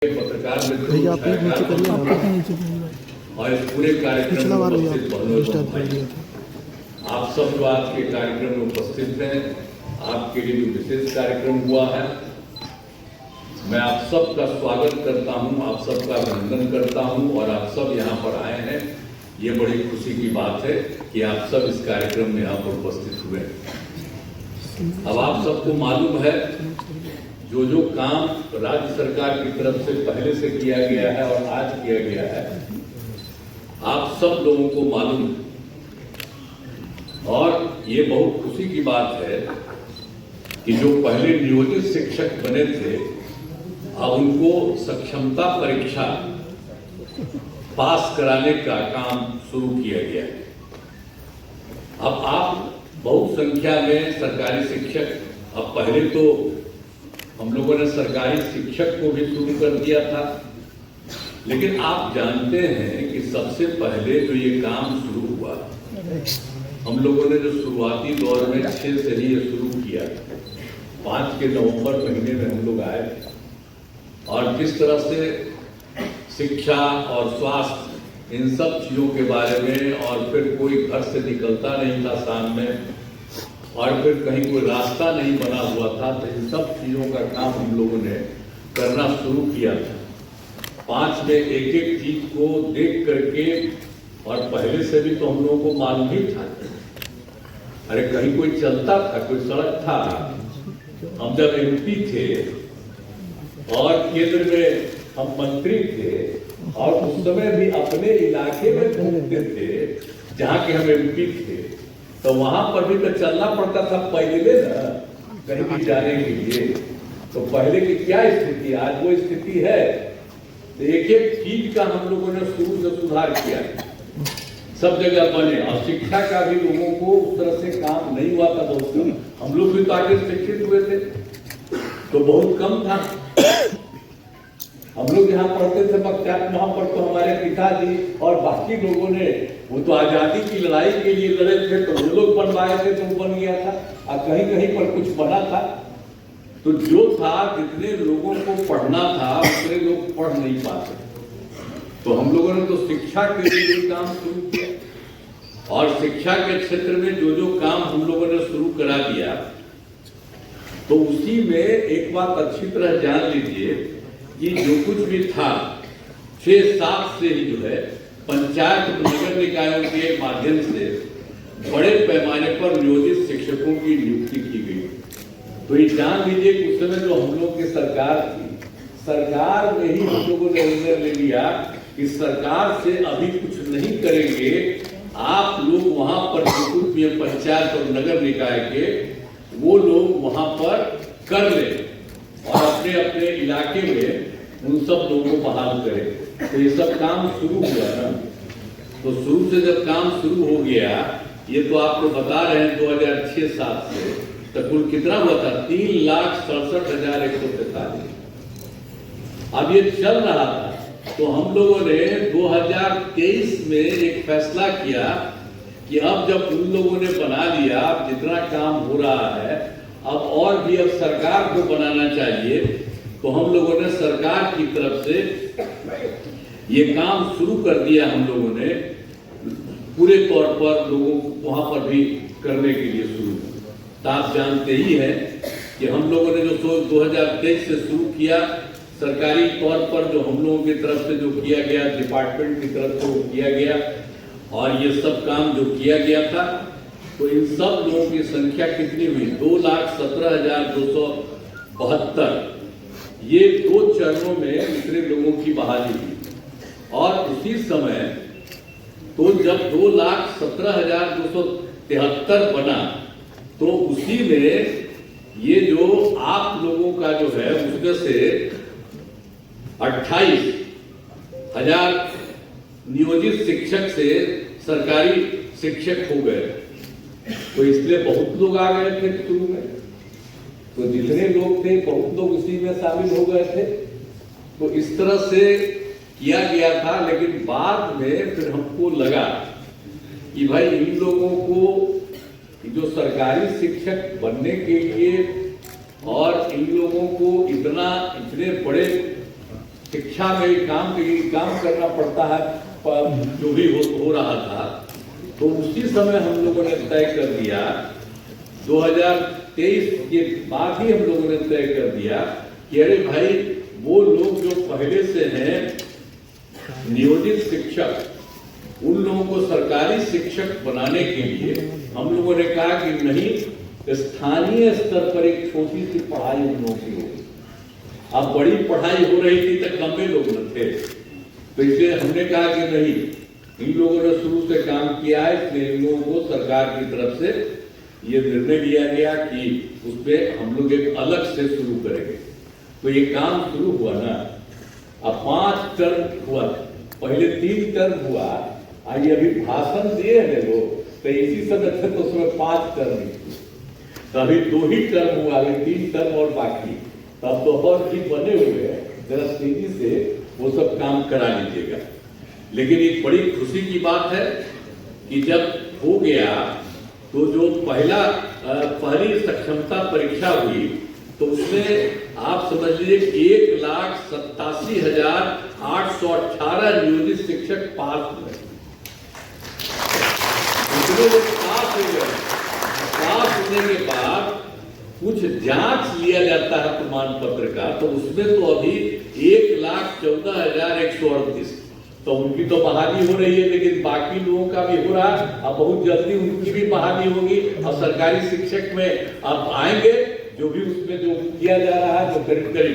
पत्रकार भैया आप एक नीचे करिए, आप नीचे और इस पूरे कार्यक्रम पिछला बार में आप सब जो आज के कार्यक्रम में उपस्थित हैं, आपके लिए जो विशेष कार्यक्रम हुआ है, मैं आप सबका स्वागत करता हूं, आप सबका अभिनंदन करता हूं और आप सब यहां पर आए हैं। ये बड़ी खुशी की बात है कि आप सब इस कार्यक्रम में यहां पर उपस्थित हुए हैं। अब आप सबको मालूम है जो काम राज्य सरकार की तरफ से पहले से किया गया है और आज किया गया है, आप सब लोगों को मालूम है। और ये बहुत खुशी की बात है कि जो पहले नियोजित शिक्षक बने थे, अब उनको सक्षमता परीक्षा पास कराने का काम शुरू किया गया है। अब आप बहुत संख्या में सरकारी शिक्षक, अब पहले तो हम लोगों ने सरकारी शिक्षक को भी शुरू कर दिया था, लेकिन आप जानते हैं कि सबसे पहले जो ये काम शुरू हुआ, हम लोगों ने जो शुरुआती दौर में 6 से ही ये शुरू किया। 5 के नवंबर महीने में हम लोग आए और किस तरह से शिक्षा और स्वास्थ्य इन सब चीजों के बारे में, और फिर कोई घर से निकलता नहीं था शाम में, और फिर कहीं कोई रास्ता नहीं बना हुआ था, तो इन सब चीजों का काम हम लोगों ने करना शुरू किया था। 5 में एक एक चीज को देख करके, और पहले से भी तो हम लोगों को मालूम ही था, अरे कहीं कोई चलता था, कोई सड़क था। हम जब एमपी थे और केंद्र में हम मंत्री थे, और उस समय भी अपने इलाके में घूमते थे जहाँ के हम एमपी थे, तो वहां पर भी तो चलना पड़ता था पहले ना, कहीं भी जाने के लिए। तो पहले की क्या स्थिति, आज वो स्थिति है। तो एक एक चीज का हम लोगों ने शुरू से सुधार किया, सब जगह बने। और शिक्षा का भी लोगों को उस तरह से काम नहीं हुआ था बहुत कम। हम लोग भी तो आगे शिक्षित हुए थे तो बहुत कम था। हम लोग यहाँ पढ़ते थे बख्तियार, वहां पर तो हमारे पिताजी और बाकी लोगों ने वो तो आजादी की लड़ाई के लिए लड़े थे, तो वो लोग बनवाए थे तो बन गया था, और कहीं कहीं पर कुछ बना था। तो जो था, जितने लोगों को पढ़ना था उतने लोग पढ़ नहीं पाते, तो हम लोगों ने तो शिक्षा के लिए भी काम शुरू किया। और शिक्षा के क्षेत्र में जो काम हम लोगों ने शुरू करा दिया, तो उसी में एक बात अच्छी तरह जान लीजिए कि जो कुछ भी था 6-7 से ही जो है पंचायत नगर निकायों के माध्यम से बड़े पैमाने पर नियोजित शिक्षकों की नियुक्ति की गई। तो ये जान लीजिए कि उस समय जो हम लोग की सरकार थी, सरकार में ही हम लोगों ने निर्णय ले लिया कि सरकार से अभी कुछ नहीं करेंगे, आप लोग वहां पर जो पंचायत और नगर निकाय के वो लोग वहां पर कर ले और अपने अपने इलाके में उन सब लोगों को बहाल करें। तो ये सब काम शुरू हुआ ना। तो शुरू से जब काम शुरू हो गया, ये तो आपको बता रहे हैं 2006-7 से तो कुल कितना हुआ था, 3,67,143। अब ये चल रहा था, तो हम लोगों ने 2023 में एक फैसला किया कि अब जब उन लोगों ने बना लिया, जितना काम हो रहा है अब और भी अब सरकार को बनाना चाहिए, तो हम लोगों ने सरकार की तरफ से ये काम शुरू कर दिया। हम लोगों ने पूरे तौर पर लोगों को वहां पर भी करने के लिए शुरू। तो आप जानते ही हैं कि हम लोगों ने जो 2023 से शुरू किया, सरकारी तौर पर जो हम लोगों की तरफ से जो किया गया, डिपार्टमेंट की तरफ से वो किया गया, और ये सब काम जो किया गया था, तो इन सब लोगों की संख्या कितनी हुई, 2,17,272। ये 2 चरणों में इतने लोगों की बहाली हुई। और उसी समय तो जब 2,17,273 बना, तो उसी में ये जो आप लोगों का जो है उसमें से 28,000 नियोजित शिक्षक से सरकारी शिक्षक हो गए। तो इसलिए बहुत लोग आ गए थे शुरू में, तो जितने लोग थे बहुत लोग उसी में शामिल हो गए थे। तो इस तरह से किया गया था। लेकिन बाद में फिर हमको लगा कि भाई इन लोगों को जो सरकारी शिक्षक बनने के लिए और इन लोगों को इतने बड़े शिक्षा में काम के लिए काम करना पड़ता है, जो भी हो रहा था, तो उसी समय हम लोगों ने तय कर दिया, 2023 के बाद ही हम लोगों ने तय कर दिया कि अरे भाई, वो लोग जो पहले से हैं नियोजित शिक्षक, उन लोगों को सरकारी शिक्षक बनाने के लिए हम लोगों ने कहा कि नहीं, स्थानीय स्तर पर एक छोटी सी पढ़ाई उन लोगों की होगी। अब बड़ी पढ़ाई हो रही थी तो कम लोग न थे, तो इसलिए हमने कहा कि नहीं, इन लोगों ने शुरू से काम किया है, इसलिए इन लोगों को सरकार की तरफ से ये निर्णय लिया गया कि उसपे हम लोग एक अलग से शुरू करेंगे। तो ये काम शुरू हुआ ना, अब 5 टर्म हुआ, पहले 3 टर्म हुआ, ये अभी भाषण दिए हैं लोग, तो इसी समय थे तो उसमें 5 टर्म, तो अभी 2 ही टर्म हुआ, अभी 3 टर्म और बाकी, तब तो और भी बने हुए हैं, जरा तेजी से वो सब काम करा लीजिएगा। लेकिन एक बड़ी खुशी की बात है कि जब हो गया तो जो पहली सक्षमता परीक्षा हुई, तो उसमें आप समझ लीजिए 1,87,818 नियोजित शिक्षक पास हुए। उसमें वो पास हो गए, पास होने के बाद कुछ जांच लिया जाता है प्रमाण पत्र का, तो उसमें तो अभी 1,14,138, तो उनकी तो बहाली हो रही है, लेकिन बाकी लोगों का भी हो रहा है। अब बहुत जल्दी उनकी भी बहाली होगी, और सरकारी शिक्षक में आप आएंगे, जो भी उसमें जो किया जा रहा है, जो करीब करीब